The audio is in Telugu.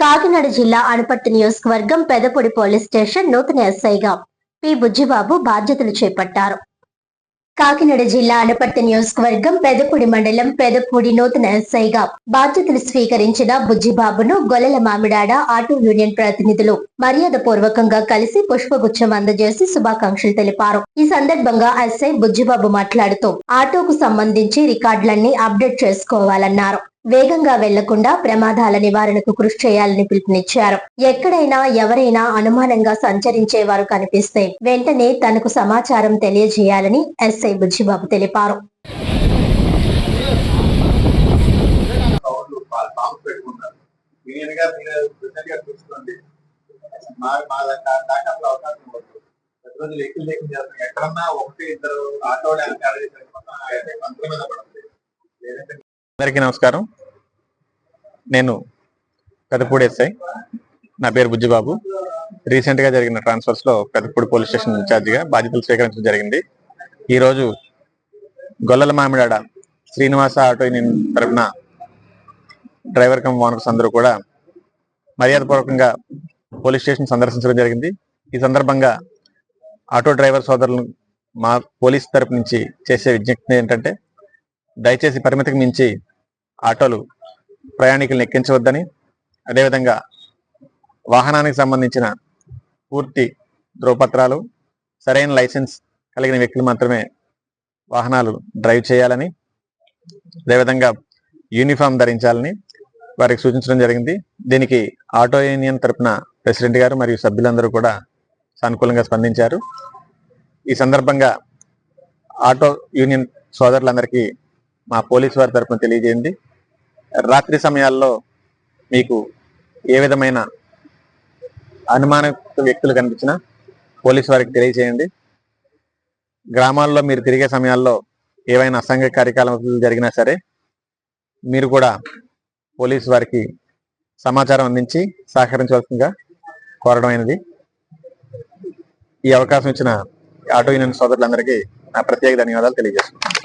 కాకినాడ జిల్లా అనపర్తి నియోజకవర్గం పెదపూడి పోలీస్ స్టేషన్ నూతన ఎస్ఐగా పి బుజ్జిబాబు బాధ్యతలు చేపట్టారు. కాకినాడ జిల్లా అనపర్తి నియోజకవర్గం పెదపూడి మండలం పెదపూడి నూతన ఎస్ఐగా బాధ్యతలు స్వీకరించిన బుజ్జిబాబును గొల్లల మామిడాడ ఆటో యూనియన్ ప్రతినిధులు మర్యాద పూర్వకంగా కలిసి పుష్పగుచ్చం అందజేసి శుభాకాంక్షలు తెలిపారు. ఈ సందర్భంగా ఎస్ఐ బుజ్జిబాబు మాట్లాడుతూ ఆటోకు సంబంధించి రికార్డులన్నీ అప్డేట్ చేసుకోవాలన్నారు. వేగంగా వెళ్లకుండా ప్రమాదాల నివారణకు కృషి చేయాలని పిలుపునిచ్చారు. ఎక్కడైనా ఎవరైనా అనుమానంగా సంచరించేవారు కనిపిస్తే వెంటనే తనకు సమాచారం తెలియజేయాలని ఎస్ఐ బుజ్జిబాబు తెలిపారు. అందరికీ నమస్కారం. నేను పెదపూడి ఎస్ఐ. నా పేరు బుజ్జిబాబు. రీసెంట్ గా జరిగిన ట్రాన్స్ఫర్స్ లో పెదపూడి పోలీస్ స్టేషన్ ఇన్ఛార్జిగా బాధ్యతలు స్వీకరించడం జరిగింది. ఈరోజు గొల్లల మామిడాడ శ్రీనివాస ఆటో యూనియన్ తరఫున డ్రైవర్ కమ్ ఓనర్స్ అందరూ కూడా మర్యాదపూర్వకంగా పోలీస్ స్టేషన్ సందర్శించడం జరిగింది. ఈ సందర్భంగా ఆటో డ్రైవర్ సోదరులు మా పోలీస్ తరపు నుంచి చేసే విజ్ఞప్తి ఏంటంటే, దయచేసి పరిమితికి మించి ఆటోలు ప్రయాణికులను ఎక్కించవద్దని, అదేవిధంగా వాహనానికి సంబంధించిన పూర్తి ధ్రువపత్రాలు, సరైన లైసెన్స్ కలిగిన వ్యక్తులు మాత్రమే వాహనాలు డ్రైవ్ చేయాలని, అదేవిధంగా యూనిఫామ్ ధరించాలని వారికి సూచించడం జరిగింది. దీనికి ఆటో యూనియన్ తరపున ప్రెసిడెంట్ గారు మరియు సభ్యులందరూ కూడా సానుకూలంగా స్పందించారు. ఈ సందర్భంగా ఆటో యూనియన్ సోదరులందరికీ మా పోలీసు వారి తరపున తెలియజేయండి. రాత్రి సమయాల్లో మీకు ఏ విధమైన అనుమానిత వ్యక్తులు కనిపించినా పోలీసు వారికి తెలియజేయండి. గ్రామాల్లో మీరు తిరిగే సమయాల్లో ఏవైనా అసాంఘిక కార్యకలాపాలు జరిగినా సరే మీరు కూడా పోలీసు వారికి సమాచారం అందించి సహకరించవలసిందిగా కోరడమైనది. ఈ అవకాశం ఇచ్చిన ఆటో యూనియన్ సోదరులందరికీ నా ప్రత్యేక ధన్యవాదాలు తెలియజేస్తున్నాను.